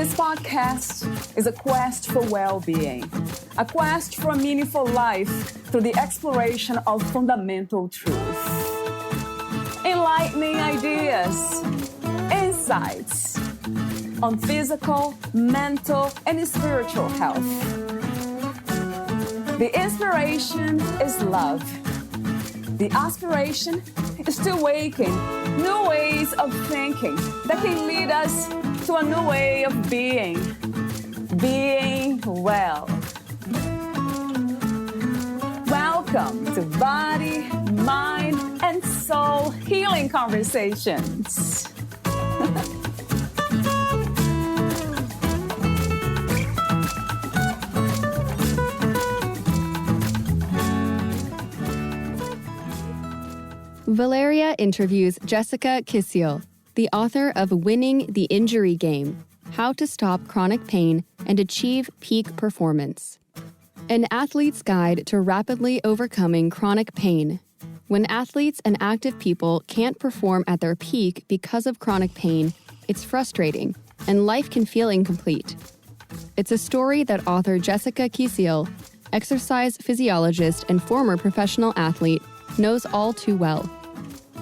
This podcast is a quest for well-being, a quest for a meaningful life through the exploration of fundamental truth. Enlightening ideas, insights on physical, mental, and spiritual health. The inspiration is love. The aspiration is to awaken new ways of thinking that can lead us to a new way of being well. Welcome to Body, Mind, and Soul Healing Conversations. Valeria interviews Jessica Kisiel, the author of Winning the Injury Game: How to Stop Chronic Pain and Achieve Peak Performance. An athlete's guide to rapidly overcoming chronic pain. When athletes and active people can't perform at their peak because of chronic pain, it's frustrating, and life can feel incomplete. It's a story that author Jessica Kisiel, exercise physiologist and former professional athlete, knows all too well.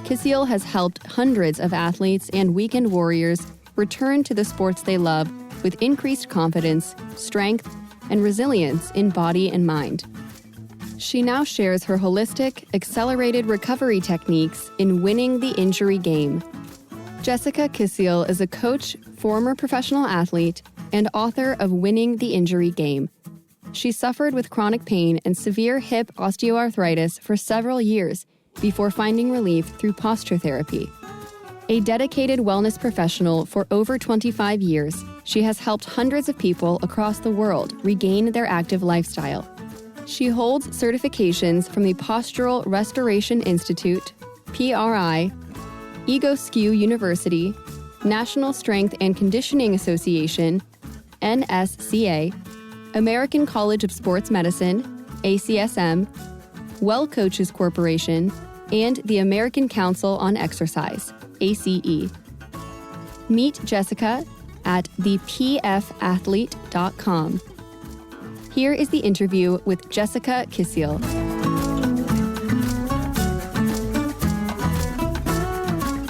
Kisiel has helped hundreds of athletes and weekend warriors return to the sports they love with increased confidence, strength, and resilience in body and mind. She now shares her holistic, accelerated recovery techniques in Winning the Injury Game. Jessica Kisiel is a coach, former professional athlete, and author of Winning the Injury Game. She suffered with chronic pain and severe hip osteoarthritis for several years before finding relief through posture therapy. A dedicated wellness professional for over 25 years, she has helped hundreds of people across the world regain their active lifestyle. She holds certifications from the Postural Restoration Institute, PRI, EgoSQ University, National Strength and Conditioning Association, NSCA, American College of Sports Medicine, ACSM, Well Coaches Corporation, and the American Council on Exercise, ACE. Meet Jessica at thepfathlete.com. Here is the interview with Jessica Kisiel.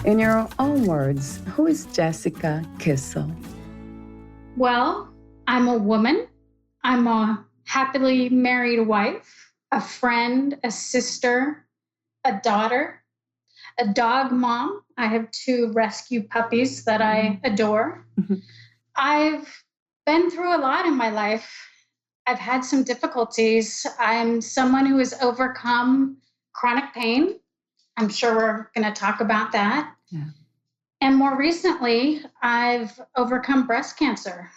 In your own words, who is Jessica Kisiel? Well, I'm a woman. I'm a happily married wife, a friend, a sister, a daughter, a dog mom. I have 2 rescue puppies that I adore. Mm-hmm. I've been through a lot in my life. I've had some difficulties. I'm someone who has overcome chronic pain. I'm sure we're going to talk about that. Yeah. And more recently, I've overcome breast cancer.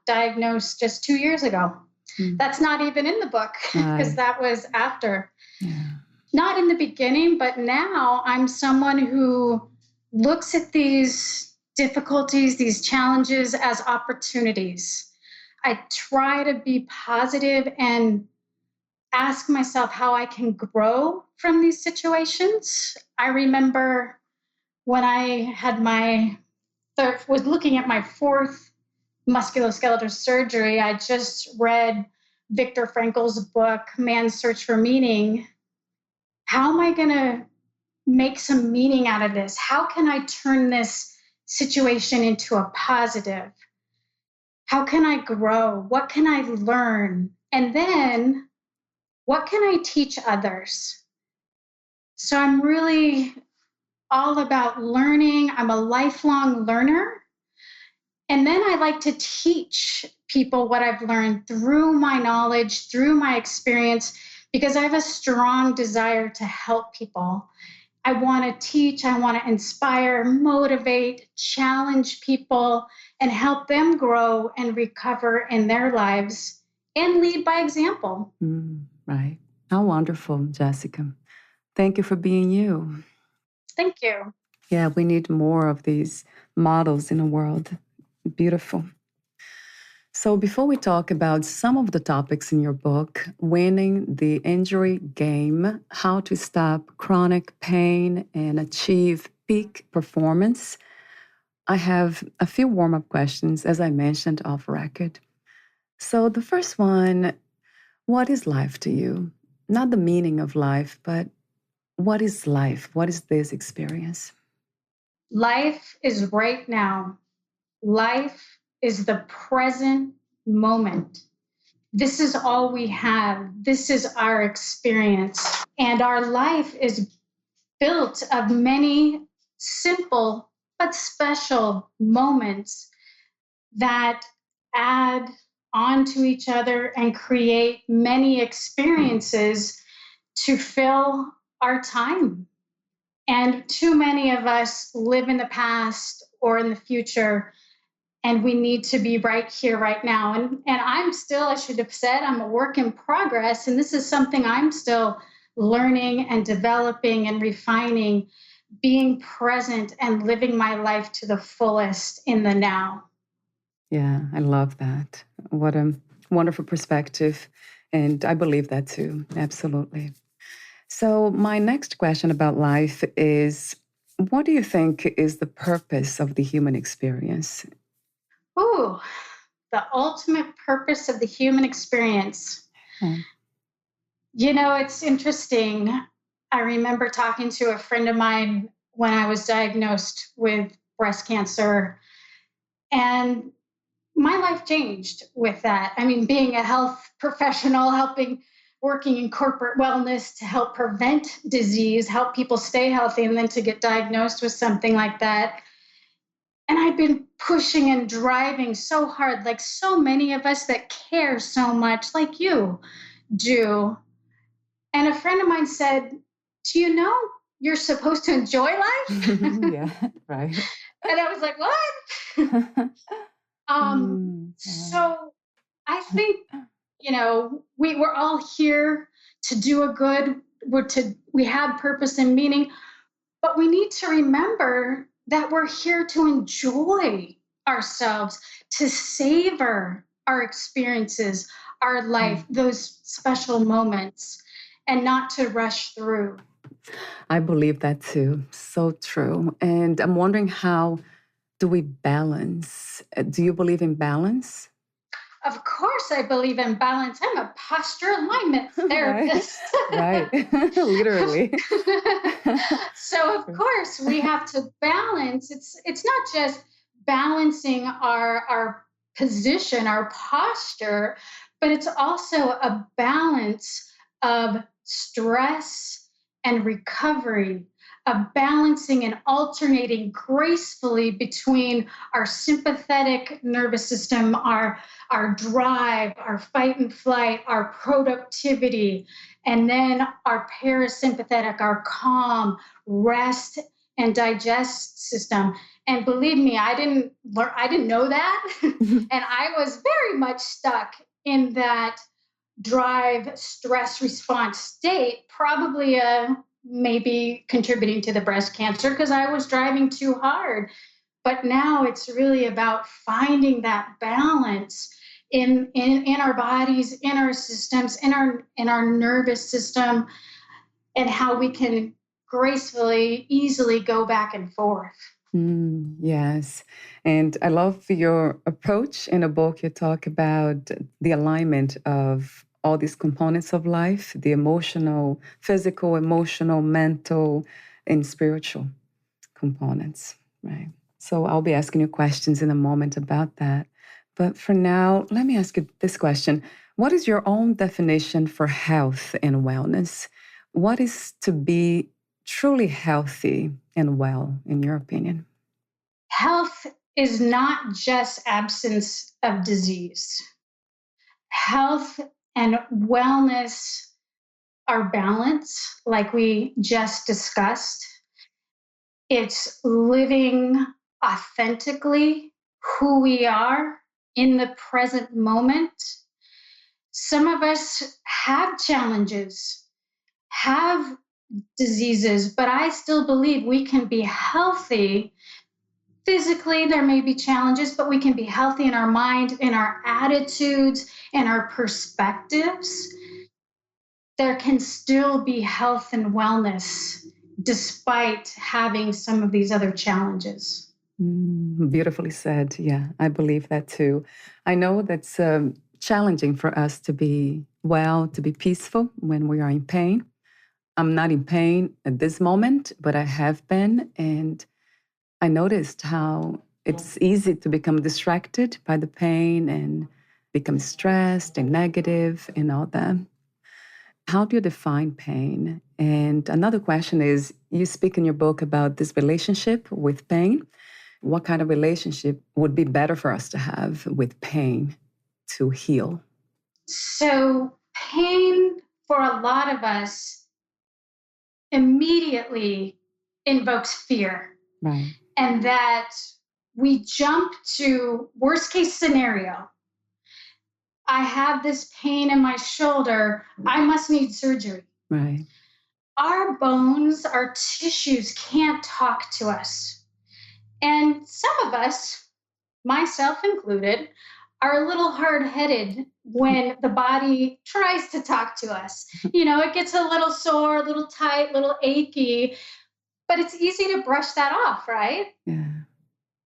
Diagnosed just 2 years ago. That's not even in the book because that was after. Yeah. Not in the beginning, but now I'm someone who looks at these difficulties, these challenges as opportunities. I try to be positive and ask myself how I can grow from these situations. I remember when I had was looking at my 4th musculoskeletal surgery, I just read Viktor Frankl's book, Man's Search for Meaning. How am I going to make some meaning out of this? How can I turn this situation into a positive? How can I grow? What can I learn? And then what can I teach others? So I'm really all about learning. I'm a lifelong learner. And then I like to teach people what I've learned through my knowledge, through my experience, because I have a strong desire to help people. I want to teach, I want to inspire, motivate, challenge people, and help them grow and recover in their lives and lead by example. Right. How wonderful, Jessica. Thank you for being you. Thank you. Yeah, we need more of these models in the world. Beautiful. So before we talk about some of the topics in your book, Winning the Injury Game: How to Stop Chronic Pain and Achieve Peak Performance, I have a few warm-up questions, as I mentioned off record. So the first one, what is life to you? Not the meaning of life, but what is life? What is this experience? Life is right now. Life is the present moment. This is all we have. This is our experience. And our life is built of many simple but special moments that add onto each other and create many experiences to fill our time. And too many of us live in the past or in the future, and we need to be right here, right now. And I'm still, I should have said, I'm a work in progress. And this is something I'm still learning and developing and refining, being present and living my life to the fullest in the now. Yeah, I love that. What a wonderful perspective. And I believe that too. Absolutely. So, my next question about life is, what do you think is the purpose of the human experience? Ooh, the ultimate purpose of the human experience. Hmm. You know, it's interesting. I remember talking to a friend of mine when I was diagnosed with breast cancer, and my life changed with that. I mean, being a health professional, working in corporate wellness to help prevent disease, help people stay healthy, and then to get diagnosed with something like that. And I've been pushing and driving so hard, like so many of us that care so much, like you do. And a friend of mine said, "Do you know you're supposed to enjoy life?" Yeah, right. And I was like, "What?" So I think, you know, we're all here to do a good. We have purpose and meaning, but we need to remember that we're here to enjoy ourselves, to savor our experiences, our life, those special moments, and not to rush through. I believe that too. So true. And I'm wondering, how do we balance? Do you believe in balance? Of course, I believe in balance. I'm a posture alignment Right. therapist. Right. Literally. So of course we have to balance. It's not just balancing our position, our posture, but it's also a balance of stress and recovery, of balancing and alternating gracefully between our sympathetic nervous system, our drive, our fight and flight, our productivity, and then our parasympathetic, our calm, rest and digest system. And believe me, I didn't know that. And I was very much stuck in that drive stress response state, probably maybe contributing to the breast cancer because I was driving too hard. But now it's really about finding that balance in our bodies, in our systems, in our nervous system, and how we can gracefully, easily go back and forth. Yes. And I love your approach. In a book, you talk about the alignment of all these components of life, the emotional, physical, emotional, mental, and spiritual components, right? So I'll be asking you questions in a moment about that. But for now, let me ask you this question. What is your own definition for health and wellness? What is to be truly healthy and well, in your opinion? Health is not just absence of disease. Health and wellness are balance, like we just discussed. It's living authentically who we are in the present moment. Some of us have challenges, have diseases, but I still believe we can be healthy. Physically, there may be challenges, but we can be healthy in our mind, in our attitudes, in our perspectives. There can still be health and wellness despite having some of these other challenges. Beautifully said. Yeah, I believe that too. I know that's challenging for us to be well, to be peaceful when we are in pain. I'm not in pain at this moment, but I have been. And I noticed how it's easy to become distracted by the pain and become stressed and negative and all that. How do you define pain? And another question is, you speak in your book about this relationship with pain. What kind of relationship would be better for us to have with pain to heal? So, pain for a lot of us immediately invokes fear. Right. And that we jump to worst case scenario. I have this pain in my shoulder. I must need surgery. Right. Our bones, our tissues can't talk to us. And some of us, myself included, are a little hard headed when the body tries to talk to us. You know, it gets a little sore, a little tight, a little achy, but it's easy to brush that off, right? Yeah.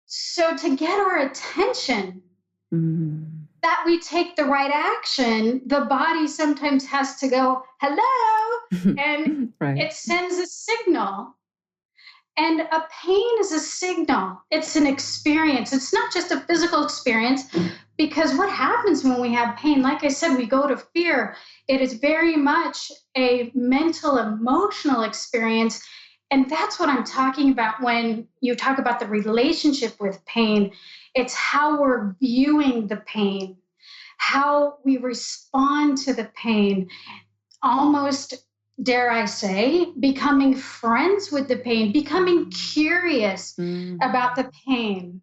So to get our attention, Mm. that we take the right action, the body sometimes has to go, hello, and Right. it sends a signal. And a pain is a signal. It's an experience. It's not just a physical experience, because what happens when we have pain, like I said, we go to fear. It is very much a mental, emotional experience. And that's what I'm talking about when you talk about the relationship with pain. It's how we're viewing the pain, how we respond to the pain, almost, dare I say, becoming friends with the pain, becoming curious about the pain.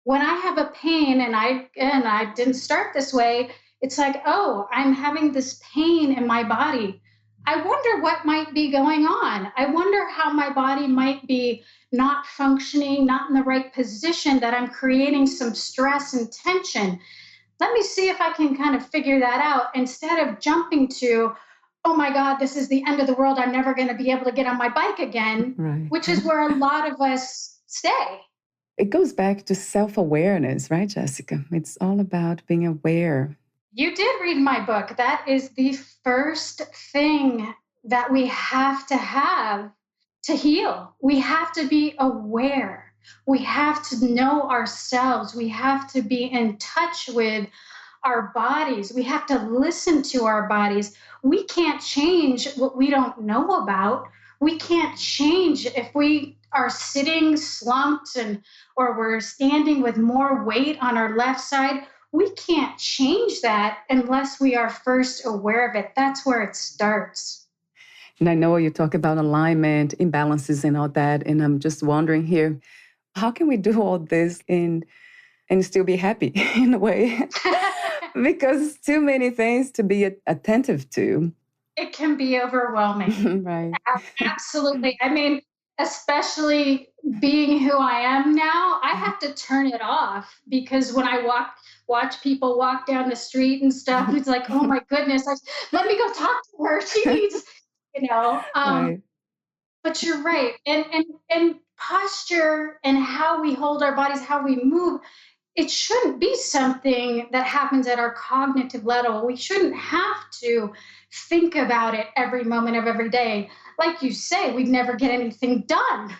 When I have a pain, and I didn't start this way, it's like, oh, I'm having this pain in my body. I wonder what might be going on. I wonder how my body might be not functioning, not in the right position, that I'm creating some stress and tension. Let me see if I can kind of figure that out instead of jumping to, oh my God, this is the end of the world. I'm never going to be able to get on my bike again, Right. which is where a lot of us stay. It goes back to self-awareness, right, Jessica? It's all about being aware. You did read my book. That is the first thing that we have to heal. We have to be aware. We have to know ourselves. We have to be in touch with our bodies. We have to listen to our bodies. We can't change what we don't know about. We can't change if we are sitting slumped or we're standing with more weight on our left side. We can't change that unless we are first aware of it. That's where it starts. And I know you talk about alignment, imbalances, and all that. And I'm just wondering here, how can we do all this and still be happy in a way? Because too many things to be attentive to. It can be overwhelming. Right. Absolutely. I mean, especially being who I am now, I have to turn it off, because when I watch people walk down the street and stuff, it's like, oh my goodness, let me go talk to her. She needs, you know. Right. But you're right, and posture and how we hold our bodies, how we move, it shouldn't be something that happens at our cognitive level. We shouldn't have to think about it every moment of every day. Like you say, we'd never get anything done.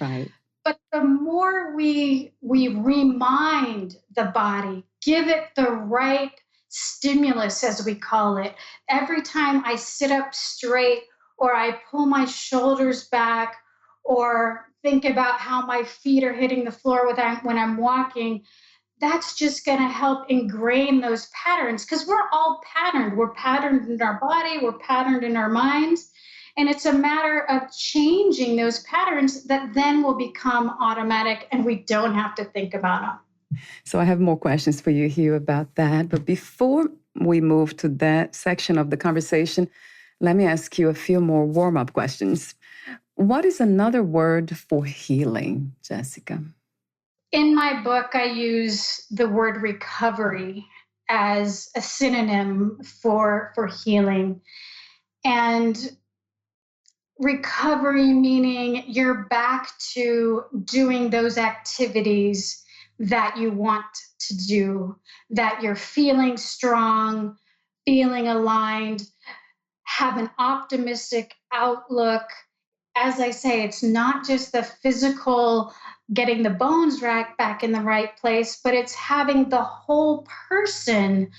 Right. But the more we remind the body, give it the right stimulus, as we call it, every time I sit up straight, or I pull my shoulders back, or think about how my feet are hitting the floor when I'm walking, that's just going to help ingrain those patterns, because we're all patterned. We're patterned in our body, we're patterned in our minds. And it's a matter of changing those patterns that then will become automatic and we don't have to think about them. So I have more questions for you here about that. But before we move to that section of the conversation, let me ask you a few more warm-up questions. What is another word for healing, Jessica? In my book, I use the word recovery as a synonym for healing. And recovery meaning you're back to doing those activities that you want to do, that you're feeling strong, feeling aligned, have an optimistic outlook. As I say, it's not just the physical getting the bones racked back in the right place, but it's having the whole person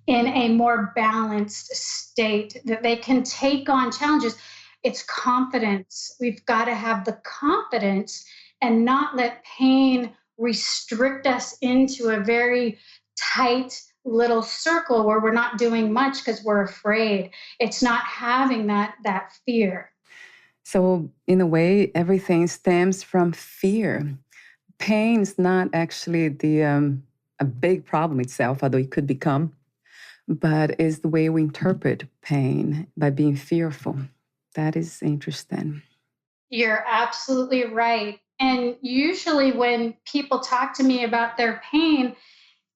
in a more balanced state that they can take on challenges. It's confidence. We've got to have the confidence and not let pain restrict us into a very tight little circle where we're not doing much because we're afraid. It's not having that fear. So in a way, everything stems from fear. Pain is not actually a big problem itself, although it could become, but is the way we interpret pain by being fearful. That is interesting. You're absolutely right. And usually when people talk to me about their pain,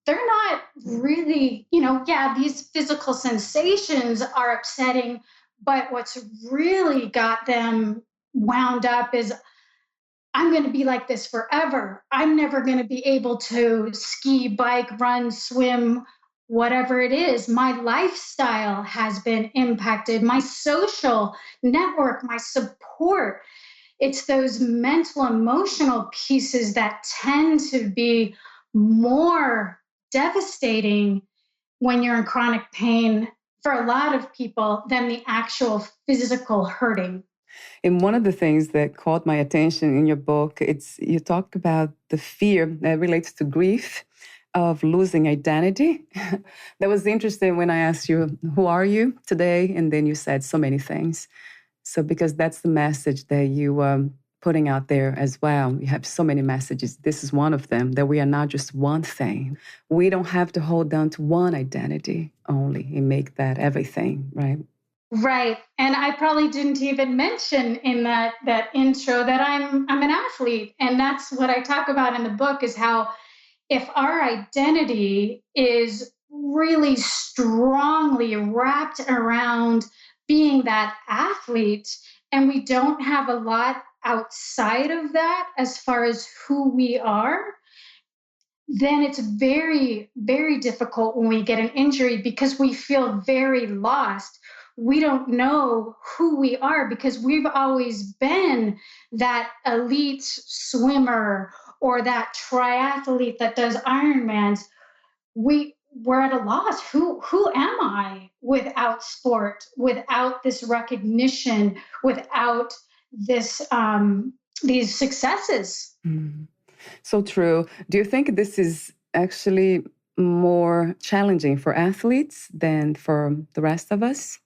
they're not really, these physical sensations are upsetting, but what's really got them wound up is I'm going to be like this forever. I'm never going to be able to ski, bike, run, swim, whatever it is. My lifestyle has been impacted, my social network, my support. It's those mental, emotional pieces that tend to be more devastating when you're in chronic pain for a lot of people than the actual physical hurting. And one of the things that caught my attention in your book, you talk about the fear that relates to grief of losing identity. That was interesting when I asked you, who are you today? And then you said so many things. So because that's the message that you putting out there as well. You have so many messages. This is one of them, that we are not just one thing. We don't have to hold on to one identity only and make that everything, right? Right. And I probably didn't even mention in that intro that I'm an athlete. And that's what I talk about in the book, is how if our identity is really strongly wrapped around being that athlete, and we don't have a lot outside of that as far as who we are, then it's very, very difficult when we get an injury because we feel very lost. We don't know who we are because we've always been that elite swimmer or that triathlete that does Ironmans. We're at a loss. Who am I without sport, without this recognition, without this these successes? Mm. So true. Do you think this is actually more challenging for athletes than for the rest of us?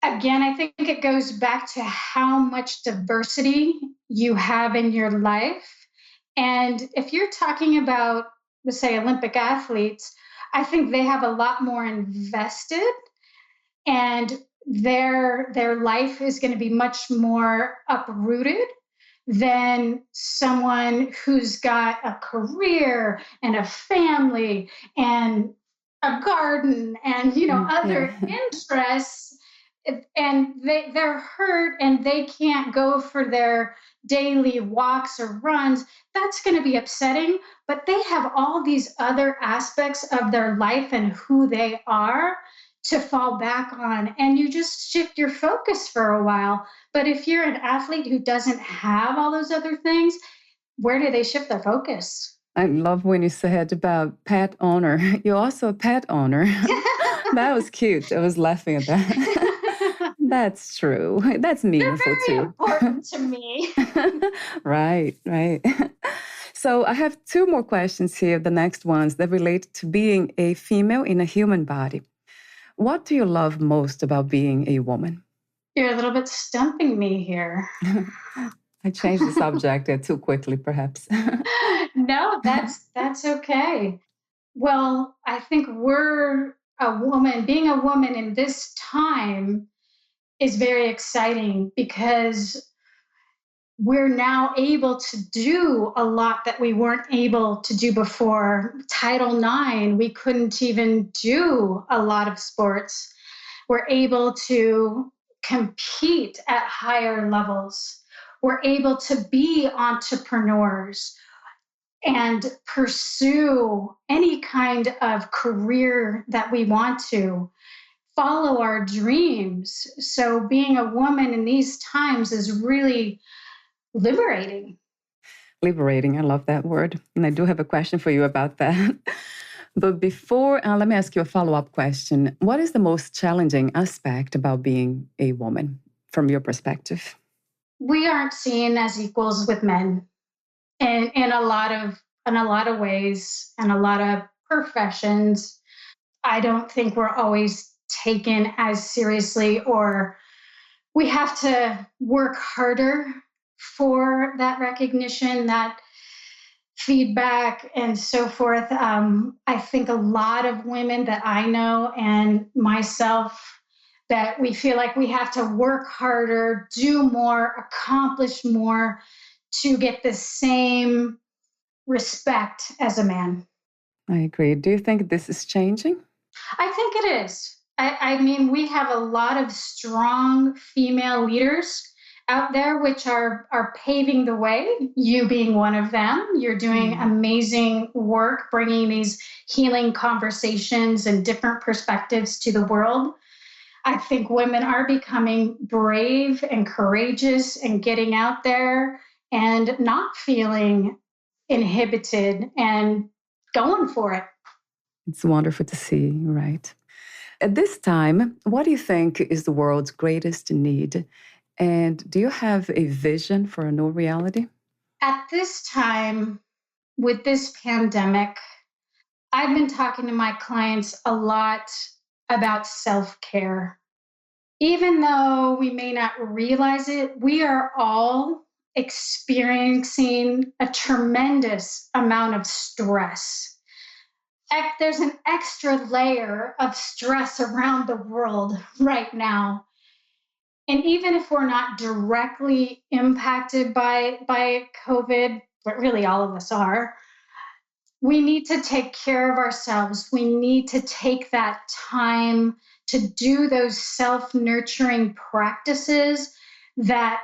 Again, I think it goes back to how much diversity you have in your life. And if you're talking about, let's say, Olympic athletes, I think they have a lot more invested, and their life is going to be much more uprooted than someone who's got a career and a family and a garden and other interests, and they're hurt and they can't go for their daily walks or runs. That's going to be upsetting, but they have all these other aspects of their life and who they are to fall back on, and you just shift your focus for a while. But if you're an athlete who doesn't have all those other things, where do they shift their focus? I love when you said about pet owner. You're also a pet owner. That was cute. I was laughing at that. That's true. That's meaningful They're very too. important to me. Right. So I have two more questions here, the next ones that relate to being a female in a human body. What do you love most about being a woman? You're a little bit stumping me here. I changed the subject too quickly, perhaps. No, that's okay. Well, I think being a woman in this time is very exciting because we're now able to do a lot that we weren't able to do before. Title IX, we couldn't even do a lot of sports. We're able to compete at higher levels. We're able to be entrepreneurs and pursue any kind of career that we want to, follow our dreams. So being a woman in these times is really liberating. Liberating. I love that word. And I do have a question for you about that. But before, let me ask you a follow-up question. What is the most challenging aspect about being a woman from your perspective? We aren't seen as equals with men in a lot of ways and a lot of professions. I don't think we're always taken as seriously, or we have to work harder for that recognition, that feedback, and so forth. I think a lot of women that I know and myself, that we feel like we have to work harder, do more, accomplish more to get the same respect as a man. I agree. Do you think this is changing? I think it is. I mean, we have a lot of strong female leaders out there, which are paving the way. You being one of them, you're doing amazing work, bringing these healing conversations and different perspectives to the world. I think women are becoming brave and courageous and getting out there and not feeling inhibited and going for it. It's wonderful to see, right? At this time, what do you think is the world's greatest need? And do you have a vision for a new reality? At this time, with this pandemic, I've been talking to my clients a lot about self care. Even though we may not realize it, we are all experiencing a tremendous amount of stress. There's an extra layer of stress around the world right now. And even if we're not directly impacted by COVID, but really all of us are, we need to take care of ourselves. We need to take that time to do those self-nurturing practices that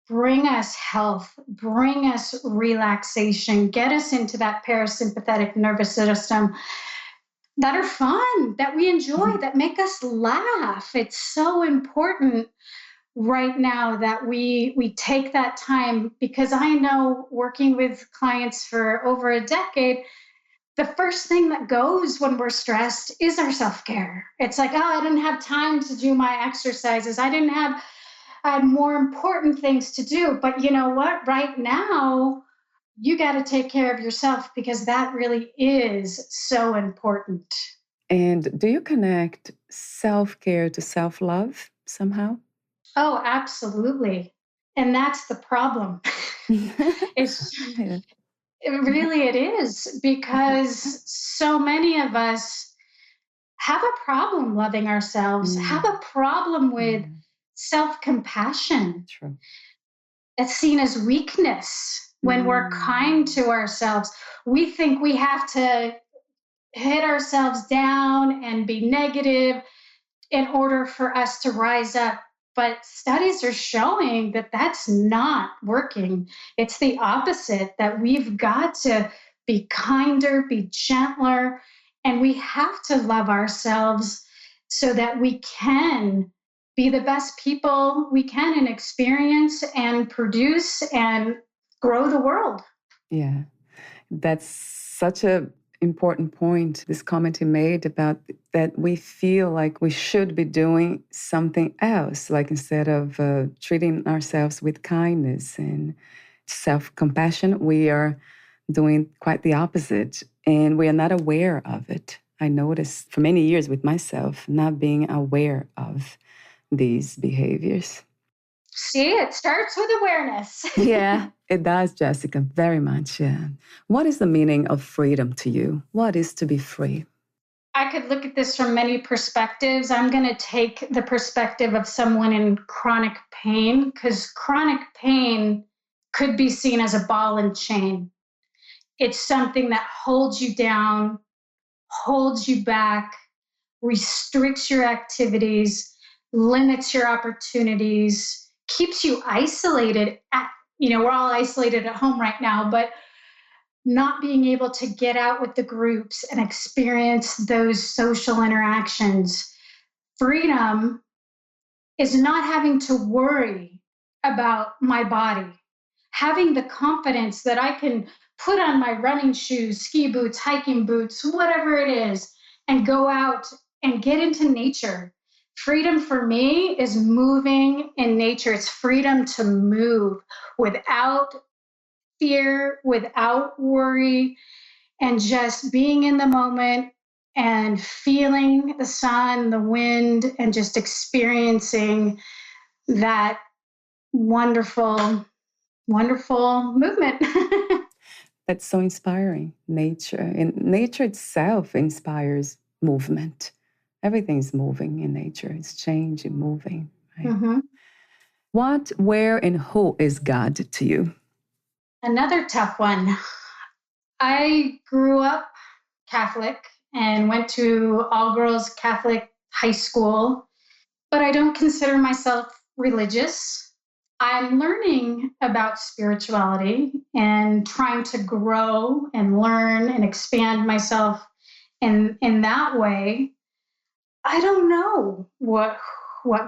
bring us health, bring us relaxation, get us into that parasympathetic nervous system, that are fun, that we enjoy, that make us laugh. It's so important right now that we take that time, because I know, working with clients for over a decade, the first thing that goes when we're stressed is our self-care. It's like, oh, I didn't have time to do my exercises. I had more important things to do. But you know what? Right now, you got to take care of yourself, because that really is so important. And do you connect self-care to self-love somehow? Oh, absolutely. And that's the problem. It's it is, because so many of us have a problem loving ourselves, have a problem with self-compassion. True. It's seen as weakness when we're kind to ourselves. We think we have to hit ourselves down and be negative in order for us to rise up. But studies are showing that that's not working. It's the opposite, that we've got to be kinder, be gentler, and we have to love ourselves so that we can be the best people we can and experience and produce and grow the world. Yeah, that's such a important point, this comment you made about that we feel like we should be doing something else, like instead of treating ourselves with kindness and self-compassion, we are doing quite the opposite, and we are not aware of it. I noticed for many years with myself not being aware of these behaviors. See, it starts with awareness. Yeah, it does, Jessica, very much. Yeah. What is the meaning of freedom to you? What is to be free? I could look at this from many perspectives. I'm going to take the perspective of someone in chronic pain, because chronic pain could be seen as a ball and chain. It's something that holds you down, holds you back, restricts your activities, limits your opportunities, keeps you isolated. We're all isolated at home right now, but not being able to get out with the groups and experience those social interactions. Freedom is not having to worry about my body, having the confidence that I can put on my running shoes, ski boots, hiking boots, whatever it is, and go out and get into nature. Freedom for me is moving in nature. It's freedom to move without fear, without worry, and just being in the moment and feeling the sun, the wind, and just experiencing that wonderful, wonderful movement. That's so inspiring. Nature, and nature itself inspires movement. Everything's moving in nature. It's changing, moving. Right? Mm-hmm. What, where, and who is God to you? Another tough one. I grew up Catholic and went to all-girls Catholic high school, but I don't consider myself religious. I'm learning about spirituality and trying to grow and learn and expand myself in that way. I don't know what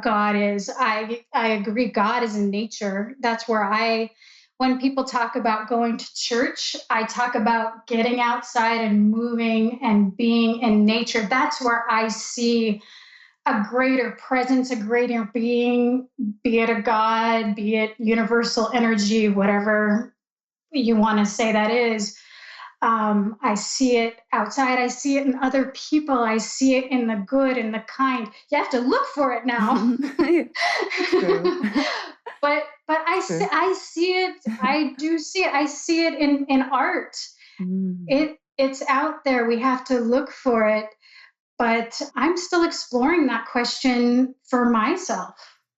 God is. I agree God is in nature. That's where when people talk about going to church, I talk about getting outside and moving and being in nature. That's where I see a greater presence, a greater being, be it a God, be it universal energy, whatever you want to say that is. I see it outside. I see it in other people. I see it in the good and the kind. You have to look for it now. but I see it. I do see it. I see it in art. It's out there. We have to look for it. But I'm still exploring that question for myself.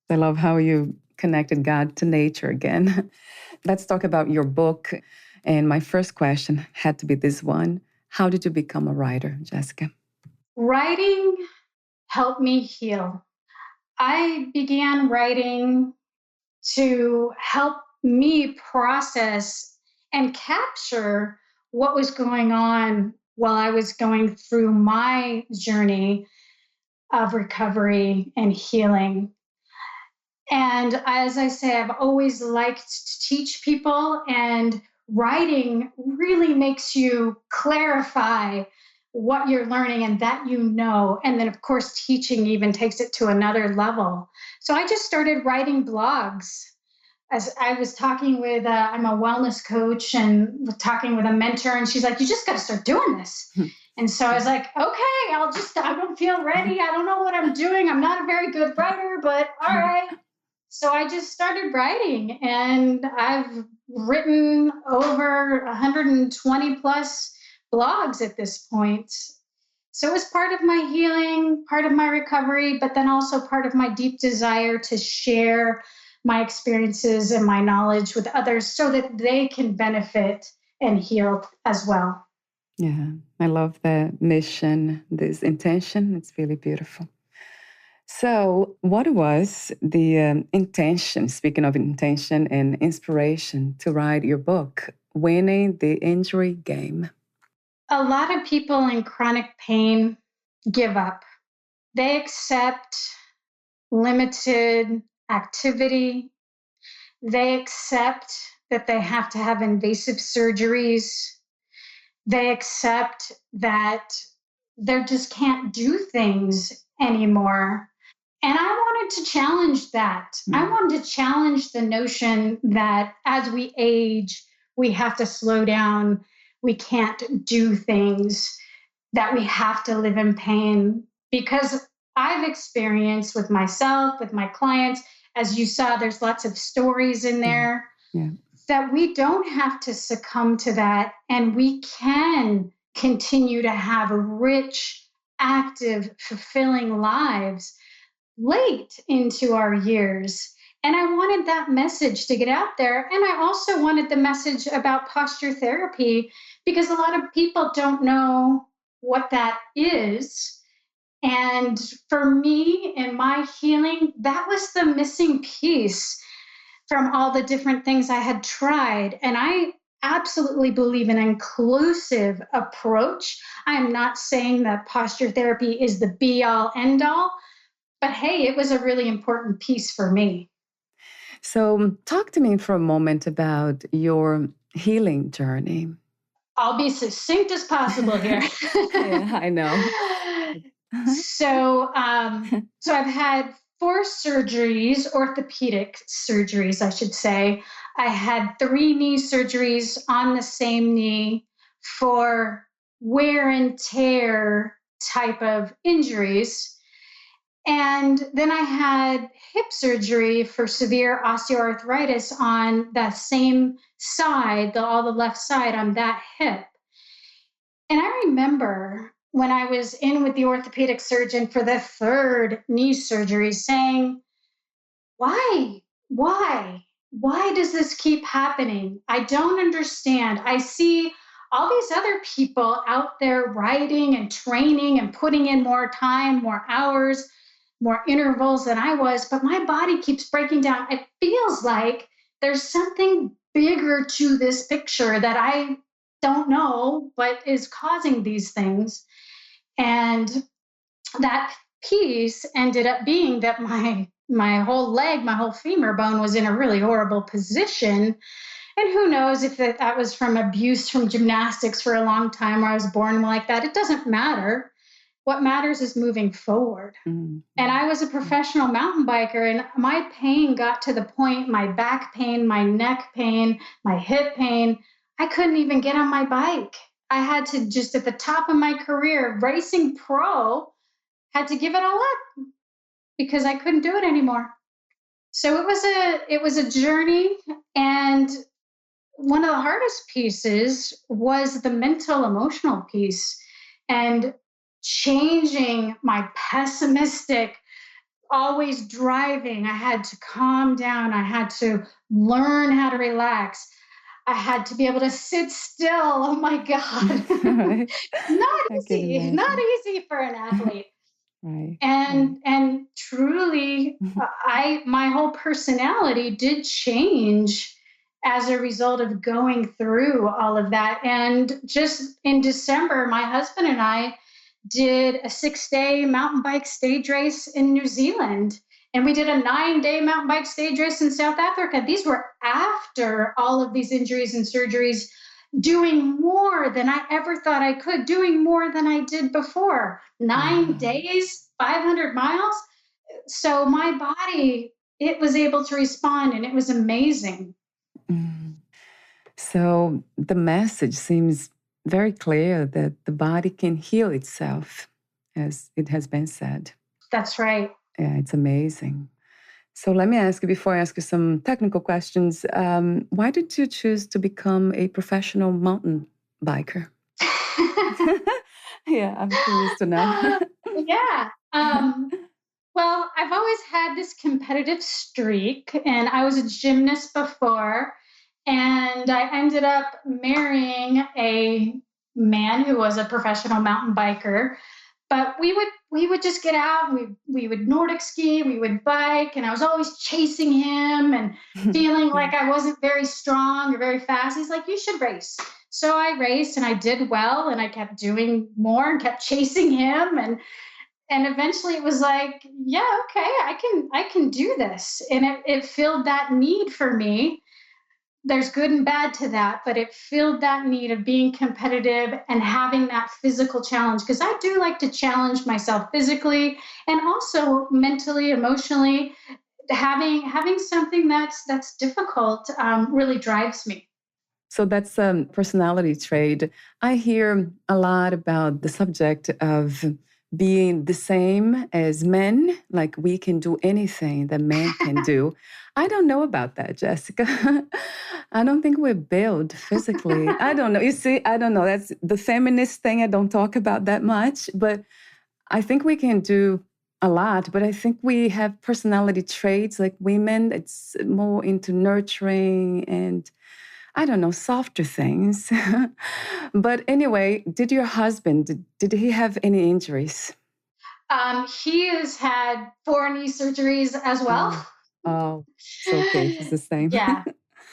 I love how you connected God to nature again. Let's talk about your book. And my first question had to be this one. How did you become a writer, Jessica? Writing helped me heal. I began writing to help me process and capture what was going on while I was going through my journey of recovery and healing. And as I say, I've always liked to teach people, and writing really makes you clarify what you're learning and that you know. And then, of course, teaching even takes it to another level. So I just started writing blogs. As I was talking with, I'm a wellness coach and talking with a mentor, and she's like, you just got to start doing this. And so I was like, okay, I don't feel ready. I don't know what I'm doing. I'm not a very good writer, but all right. So I just started writing, and I've written over 120 plus blogs at this point. So it was part of my healing, part of my recovery, but then also part of my deep desire to share my experiences and my knowledge with others so that they can benefit and heal as well. Yeah, I love the mission, this intention. It's really beautiful. So what was the intention, speaking of intention and inspiration, to write your book, Winning the Injury Game? A lot of people in chronic pain give up. They accept limited activity. They accept that they have to have invasive surgeries. They accept that they just can't do things anymore. And I wanted to challenge that. I wanted to challenge the notion that as we age, we have to slow down. We can't do things, that we have to live in pain. Because I've experienced with myself, with my clients, as you saw, there's lots of stories in there, that we don't have to succumb to that. And we can continue to have rich, active, fulfilling lives late into our years. And I wanted that message to get out there. And I also wanted the message about posture therapy, because a lot of people don't know what that is. And for me, in my healing, that was the missing piece from all the different things I had tried. And I absolutely believe in an inclusive approach. I'm not saying that posture therapy is the be all end all, but hey, it was a really important piece for me. So, talk to me for a moment about your healing journey. I'll be succinct as possible here. Yeah, I know. So, so I've had 4 surgeries, orthopedic surgeries, I should say. I had 3 knee surgeries on the same knee for wear and tear type of injuries. And then I had hip surgery for severe osteoarthritis on that same side, all the left side on that hip. And I remember when I was in with the orthopedic surgeon for the 3rd knee surgery saying, why? Why? Why does this keep happening? I don't understand. I see all these other people out there riding and training and putting in more time, more hours, more intervals than I was, but my body keeps breaking down. It feels like there's something bigger to this picture that I don't know, but is causing these things. And that piece ended up being that my whole leg, my whole femur bone was in a really horrible position. And who knows if that was from abuse from gymnastics for a long time or I was born like that. It doesn't matter. What matters is moving forward. Mm-hmm. And I was a professional mountain biker, and my pain got to the point, my back pain, my neck pain, my hip pain, I couldn't even get on my bike. I had to just at the top of my career, racing pro, had to give it all up because I couldn't do it anymore. So it was a journey, and one of the hardest pieces was the mental emotional piece and changing my pessimistic, always driving. I had to calm down. I had to learn how to relax. I had to be able to sit still. Oh my God. Right. Not easy for an athlete. Right. And truly, my whole personality did change as a result of going through all of that. And just in December, my husband and I did a 6-day mountain bike stage race in New Zealand. And we did a 9-day mountain bike stage race in South Africa. These were after all of these injuries and surgeries, doing more than I ever thought I could, doing more than I did before. 9 days, 500 miles. So my body, it was able to respond, and it was amazing. So the message seems very clear that the body can heal itself, as it has been said. That's right. Yeah, it's amazing. So let me ask you, before I ask you some technical questions, why did you choose to become a professional mountain biker? Yeah, I'm curious to know. Yeah. Well, I've always had this competitive streak, and I was a gymnast before, and I ended up marrying a man who was a professional mountain biker. But we would just get out, and we would Nordic ski, we would bike, and I was always chasing him and feeling like I wasn't very strong or very fast. He's like, you should race. So I raced, and I did well, and I kept doing more and kept chasing him, and eventually it was like, yeah, okay, I can do this. And it filled that need for me. There's good and bad to that, but it filled that need of being competitive and having that physical challenge, because I do like to challenge myself physically and also mentally, emotionally. Having something that's difficult really drives me. So that's a personality trait. I hear a lot about the subject of being the same as men, like we can do anything that men can do. I don't know about that, Jessica. I don't think we're built physically. I don't know. You see, I don't know. That's the feminist thing. I don't talk about that much, but I think we can do a lot. But I think we have personality traits like women. It's more into nurturing and I don't know, softer things. But anyway, did your husband, did he have any injuries? He has had 4 knee surgeries as well. Oh, oh, so okay, it's the same. Yeah.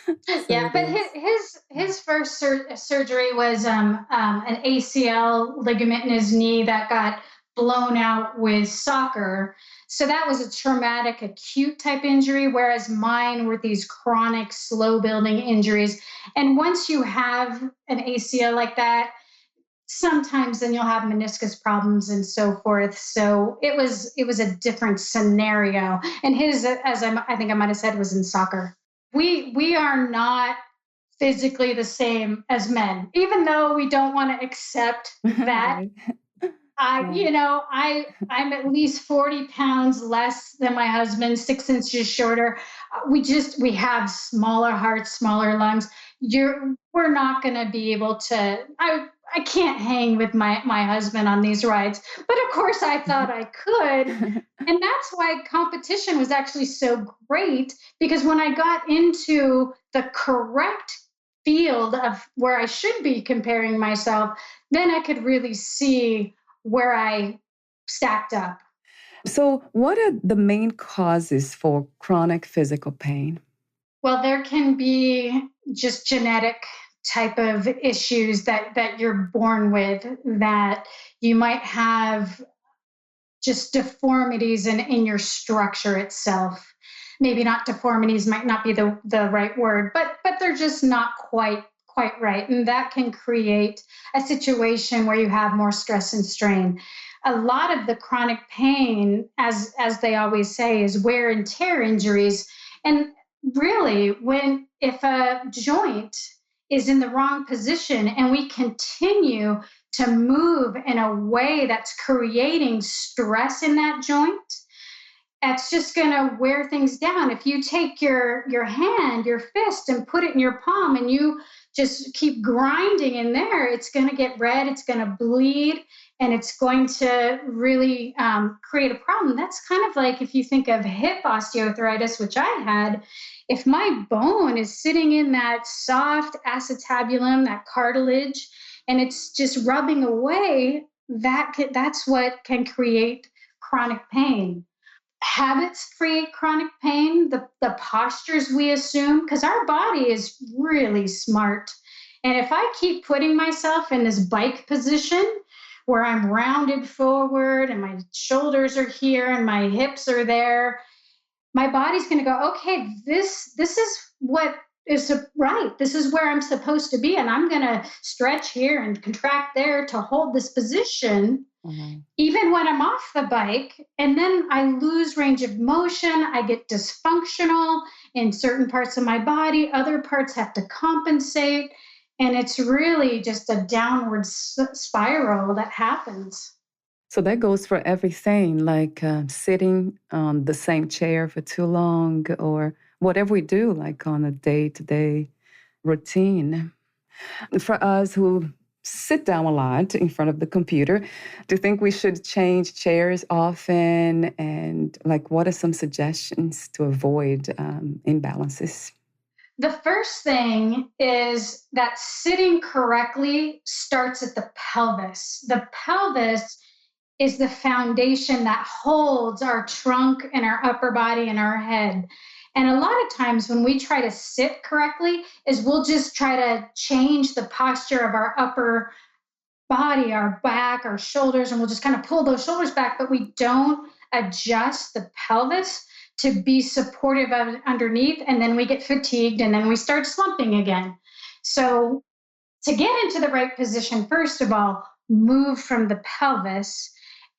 So Yeah, it but is. his first surgery was an ACL ligament in his knee that got blown out with soccer. So that was a traumatic, acute type injury, whereas mine were these chronic, slow building injuries. And once you have an ACL like that, sometimes then you'll have meniscus problems and so forth. So it was a different scenario. And his, I think I might have said, was in soccer. We are not physically the same as men, even though we don't want to accept that. Right. I, Yeah. you know, I'm at least 40 pounds less than my husband, 6 inches shorter. We have smaller hearts, smaller lungs. We're not going to be able to. I can't hang with my husband on these rides, but of course I thought I could. And that's why competition was actually so great, because when I got into the correct field of where I should be comparing myself, then I could really see where I stacked up. So, what are the main causes for chronic physical pain? Well, there can be just genetic type of issues that you're born with, that you might have just deformities in your structure itself. Maybe not deformities, might not be the right word, but they're just not quite right. And that can create a situation where you have more stress and strain. A lot of the chronic pain, as they always say, is wear and tear injuries. And really, when if a joint is in the wrong position and we continue to move in a way that's creating stress in that joint, that's just going to wear things down. If you take your hand, your fist, and put it in your palm and you just keep grinding in there, it's going to get red, it's going to bleed, and it's going to really create a problem. That's kind of like if you think of hip osteoarthritis, which I had. If my bone is sitting in that soft acetabulum, that cartilage, and it's just rubbing away, that's what can create chronic pain. Habits create chronic pain, the postures we assume, because our body is really smart. And if I keep putting myself in this bike position where I'm rounded forward and my shoulders are here and my hips are there, my body's going to go, okay, this is what is right. This is where I'm supposed to be. And I'm going to stretch here and contract there to hold this position, even when I'm off the bike. And then I lose range of motion. I get dysfunctional in certain parts of my body. Other parts have to compensate. And it's really just a downward spiral that happens. So that goes for everything, like sitting on the same chair for too long, or whatever we do, like on a day-to-day routine. For us who sit down a lot in front of the computer, do you think we should change chairs often? And like, what are some suggestions to avoid imbalances? The first thing is that sitting correctly starts at the pelvis. The pelvis is the foundation that holds our trunk and our upper body and our head. And a lot of times when we try to sit correctly, is we'll just try to change the posture of our upper body, our back, our shoulders, and we'll just kind of pull those shoulders back, but we don't adjust the pelvis to be supportive of underneath. And then we get fatigued and then we start slumping again. So to get into the right position, first of all, move from the pelvis.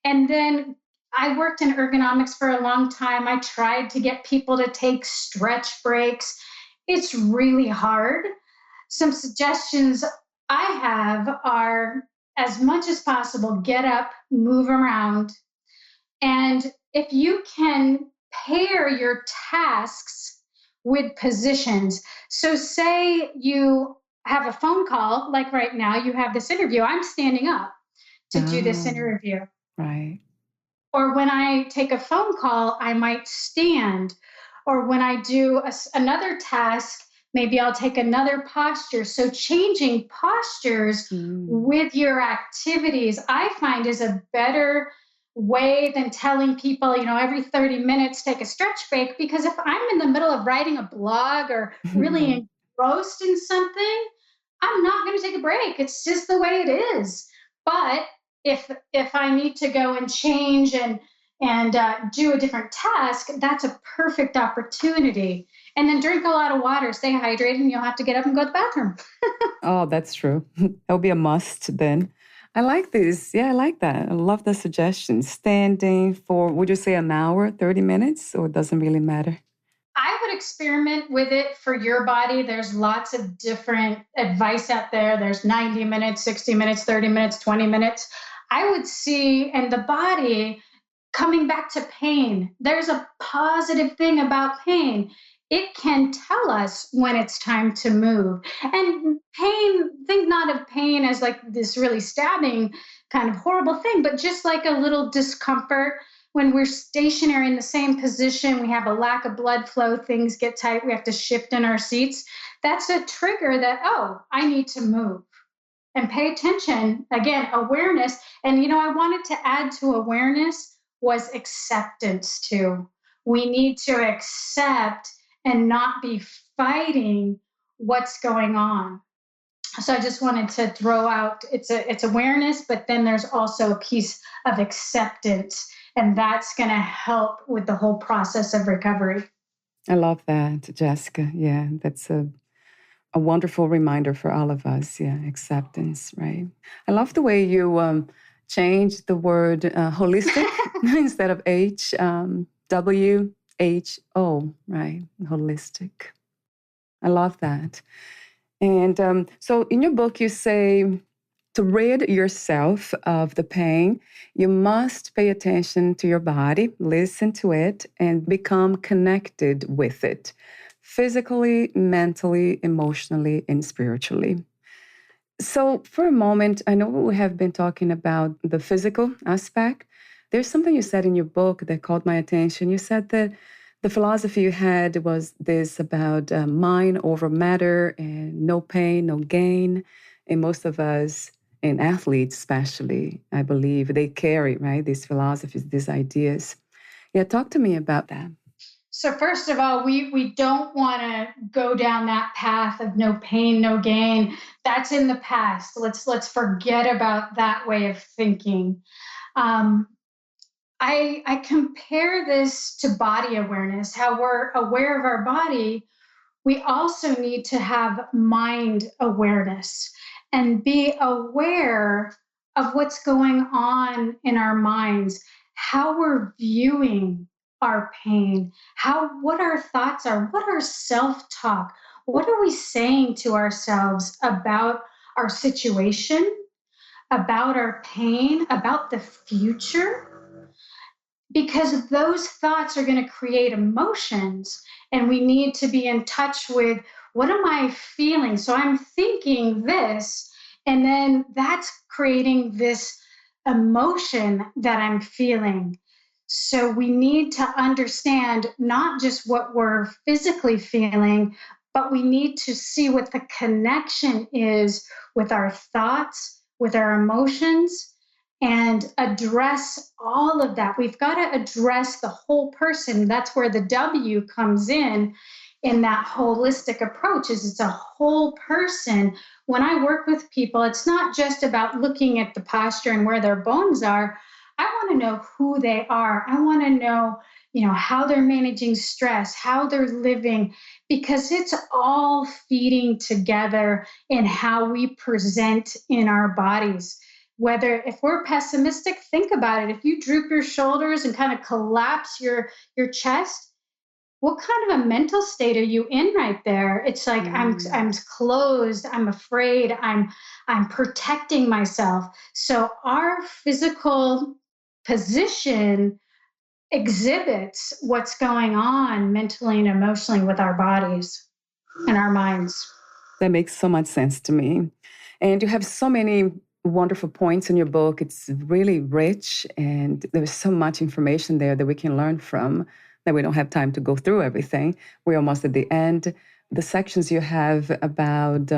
And then I worked in ergonomics for a long time. I tried to get people to take stretch breaks. It's really hard. Some suggestions I have are, as much as possible, get up, move around. And if you can pair your tasks with positions. So, say you have a phone call, like right now, you have this interview. I'm standing up to do this Oh, interview. right. Or when I take a phone call, I might stand. Or when I do another task, maybe I'll take another posture. So changing postures Mm. with your activities, I find, is a better way than telling people, every 30 minutes take a stretch break. Because if I'm in the middle of writing a blog or really engrossed in something, I'm not going to take a break. It's just the way it is. But if I need to go and change and do a different task, that's a perfect opportunity. And then drink a lot of water, stay hydrated, and you'll have to get up and go to the bathroom. Oh, that's true. That'll be a must then. I like this. Yeah, I like that. I love the suggestion. Standing for, would you say an hour, 30 minutes, or it doesn't really matter? I would experiment with it for your body. There's lots of different advice out there. There's 90 minutes, 60 minutes, 30 minutes, 20 minutes. I would see, and the body coming back to pain, there's a positive thing about pain. It can tell us when it's time to move. And pain, think not of pain as like this really stabbing kind of horrible thing, but just like a little discomfort. When we're stationary in the same position, we have a lack of blood flow, things get tight, we have to shift in our seats. That's a trigger that, oh, I need to move. And pay attention. Again, awareness. And I wanted to add to awareness was acceptance too. We need to accept and not be fighting what's going on. So I just wanted to throw out it's awareness, but then there's also a piece of acceptance, and that's going to help with the whole process of recovery. I love that, Jessica. Yeah, that's a wonderful reminder for all of us. Yeah, acceptance, right? I love the way you changed the word holistic instead of WHO, right? Holistic. I love that. And so in your book, you say to rid yourself of the pain, you must pay attention to your body, listen to it, and become connected with it, physically, mentally, emotionally, and spiritually. So for a moment, I know we have been talking about the physical aspect. There's something you said in your book that caught my attention. You said that the philosophy you had was this about mind over matter and no pain, no gain. And most of us, and athletes especially, I believe, they carry, right, these philosophies, these ideas. Yeah, talk to me about that. So first of all, we don't want to go down that path of no pain, no gain. That's in the past. Let's forget about that way of thinking. I compare this to body awareness, how we're aware of our body. We also need to have mind awareness and be aware of what's going on in our minds, how we're viewing our pain, what our thoughts are, what our self-talk, what are we saying to ourselves about our situation, about our pain, about the future, because those thoughts are going to create emotions, and we need to be in touch with what am I feeling. So I'm thinking this, and then that's creating this emotion that I'm feeling. So we need to understand not just what we're physically feeling, but we need to see what the connection is with our thoughts, with our emotions, and address all of that. We've got to address the whole person. That's where the W comes in that holistic approach. Is it's a whole person. When I work with people, it's not just about looking at the posture and where their bones are. I want to know who they are. I want to know, how they're managing stress, how they're living, because it's all feeding together in how we present in our bodies. Whether if we're pessimistic, think about it. If you droop your shoulders and kind of collapse your chest, what kind of a mental state are you in right there? It's like I'm closed, I'm afraid, I'm protecting myself. So our physical position exhibits what's going on mentally and emotionally with our bodies and our minds. That makes so much sense to me. And you have so many wonderful points in your book. It's really rich, and there's so much information there that we can learn from that we don't have time to go through everything. We're almost at the end. The sections you have about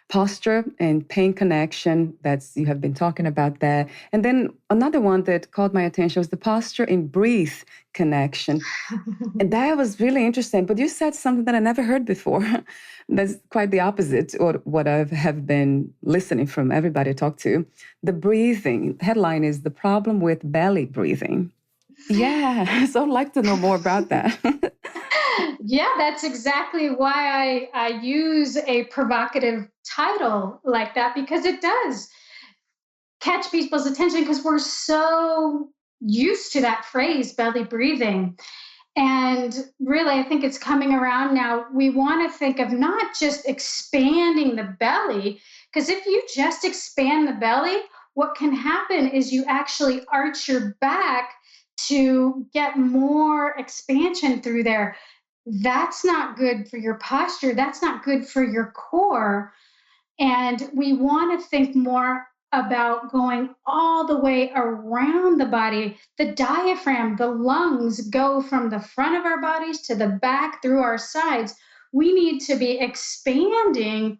Posture and pain connection, you have been talking about that. And then another one that caught my attention was the posture and breathe connection. And that was really interesting. But you said something that I never heard before. That's quite the opposite of what I have been listening from everybody I talk to. The breathing headline is The Problem with Belly Breathing. Yeah, so I'd like to know more about that. Yeah, that's exactly why I use a provocative title like that, because it does catch people's attention, because we're so used to that phrase, belly breathing. And really, I think it's coming around now. We want to think of not just expanding the belly, because if you just expand the belly, what can happen is you actually arch your back to get more expansion through there. That's not good for your posture. That's not good for your core. And we want to think more about going all the way around the body. The diaphragm, the lungs go from the front of our bodies to the back through our sides. We need to be expanding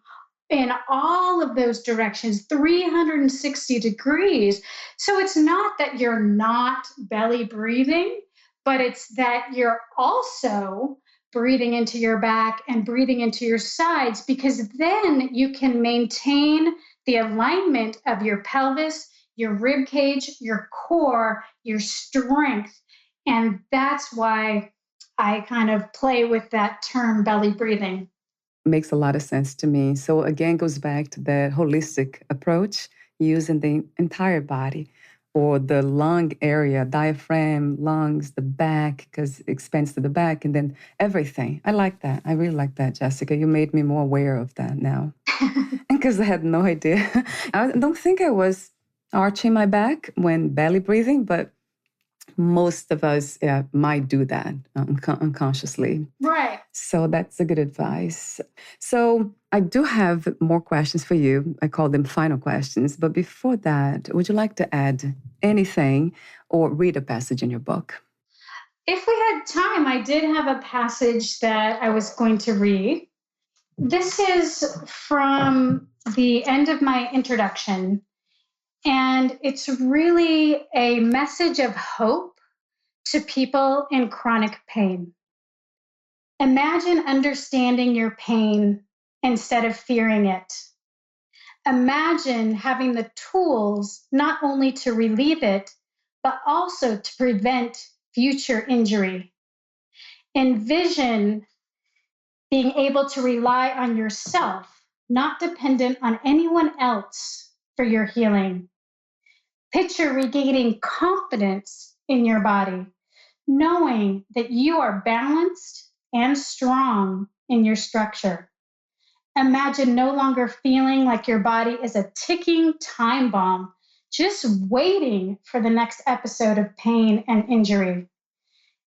in all of those directions, 360 degrees. So it's not that you're not belly breathing, but it's that you're also breathing into your back and breathing into your sides, because then you can maintain the alignment of your pelvis, your rib cage, your core, your strength. And that's why I kind of play with that term belly breathing. Makes a lot of sense to me. So again, goes back to the holistic approach, using the entire body, or the lung area, diaphragm, lungs, the back, because it expands to the back, and then everything. I like that. I really like that, Jessica. You made me more aware of that now, because I had no idea. I don't think I was arching my back when belly breathing, but most of us might do that unconsciously. Right. So that's a good advice. So I do have more questions for you. I call them final questions. But before that, would you like to add anything or read a passage in your book? If we had time, I did have a passage that I was going to read. This is from the end of my introduction, and it's really a message of hope to people in chronic pain. Imagine understanding your pain instead of fearing it. Imagine having the tools not only to relieve it, but also to prevent future injury. Envision being able to rely on yourself, not dependent on anyone else for your healing. Picture regaining confidence in your body, knowing that you are balanced and strong in your structure. Imagine no longer feeling like your body is a ticking time bomb, just waiting for the next episode of pain and injury.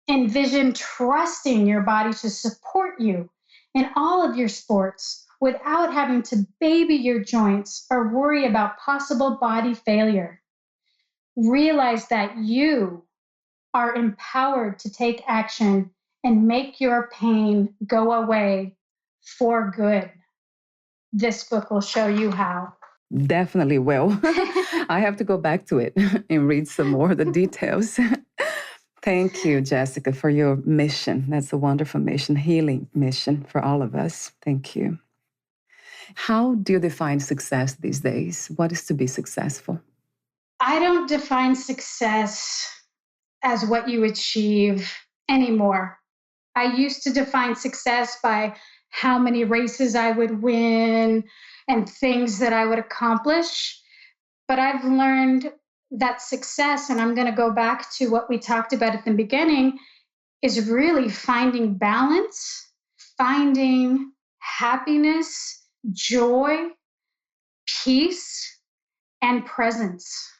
Envision trusting your body to support you in all of your sports without having to baby your joints or worry about possible body failure. Realize that you are empowered to take action and make your pain go away for good. This book will show you how. Definitely will. I have to go back to it and read some more of the details. Thank you, Jessica, for your mission. That's a wonderful mission, healing mission for all of us. Thank you. How do you define success these days? What is to be successful? I don't define success as what you achieve anymore. I used to define success by how many races I would win and things that I would accomplish. But I've learned that success, and I'm going to go back to what we talked about at the beginning, is really finding balance, finding happiness, joy, peace, and presence.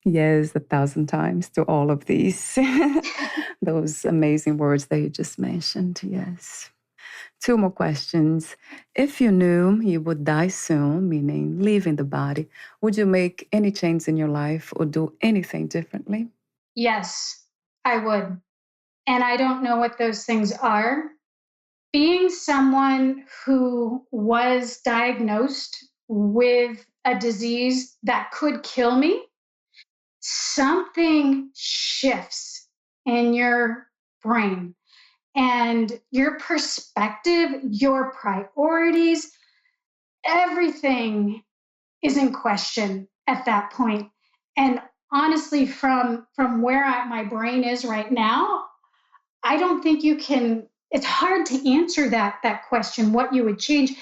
Yes, 1,000 times to all of these. Those amazing words that you just mentioned. Yes. Two more questions. If you knew you would die soon, meaning leaving the body, would you make any change in your life or do anything differently? Yes, I would. And I don't know what those things are, being someone who was diagnosed with a disease that could kill me, something shifts in your brain and your perspective, your priorities, everything is in question at that point. And honestly, from where my brain is right now, I don't think you can. It's hard to answer that question, what you would change,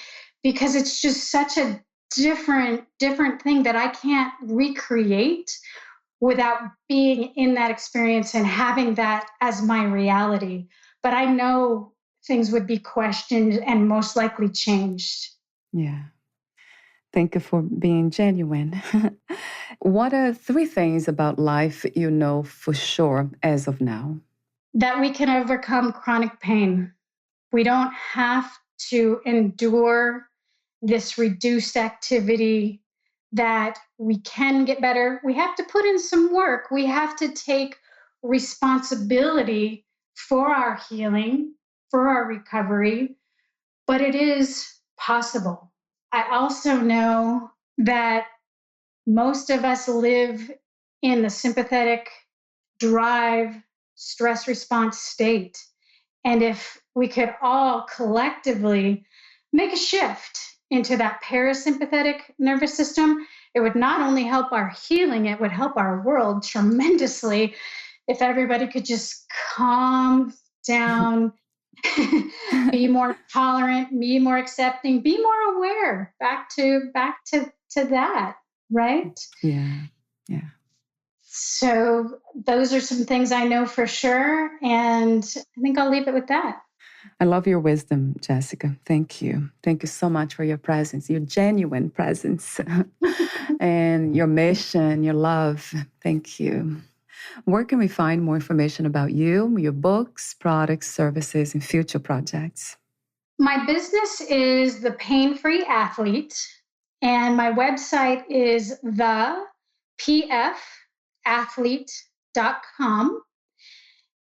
because it's just such a different thing that I can't recreate without being in that experience and having that as my reality. But I know things would be questioned and most likely changed. Yeah. Thank you for being genuine. What are 3 things about life you know for sure as of now? That we can overcome chronic pain. We don't have to endure this reduced activity, that we can get better. We have to put in some work. We have to take responsibility for our healing, for our recovery, but it is possible. I also know that most of us live in the sympathetic drive, stress response state. And if we could all collectively make a shift into that parasympathetic nervous system, it would not only help our healing, it would help our world tremendously if everybody could just calm down, be more tolerant, be more accepting, be more aware. Back to that, right? Yeah. Yeah. So those are some things I know for sure. And I think I'll leave it with that. I love your wisdom, Jessica. Thank you. Thank you so much for your presence, your genuine presence, and your mission, your love. Thank you. Where can we find more information about you, your books, products, services, and future projects? My business is The Pain-Free Athlete, and my website is thepfathlete.com.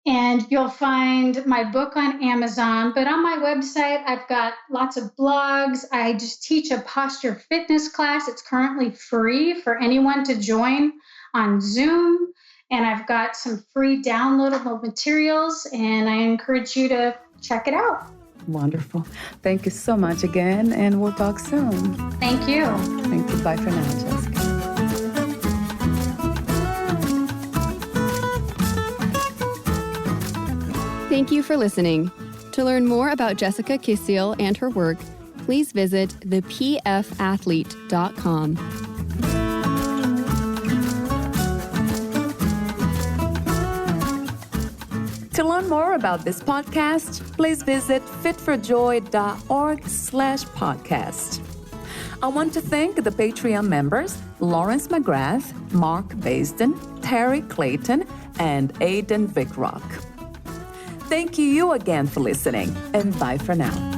And you'll find my book on Amazon. But on my website, I've got lots of blogs. I just teach a posture fitness class. It's currently free for anyone to join on Zoom. And I've got some free downloadable materials, and I encourage you to check it out. Wonderful. Thank you so much again, and we'll talk soon. Thank you. Thank you. Bye for now, Jessica. Thank you for listening. To learn more about Jessica Kisiel and her work, please visit thepfathlete.com. To learn more about this podcast, please visit fitforjoy.org/podcast. I want to thank the Patreon members, Lawrence McGrath, Mark Basden, Terry Clayton, and Aidan Vickrock. Thank you again for listening, and bye for now.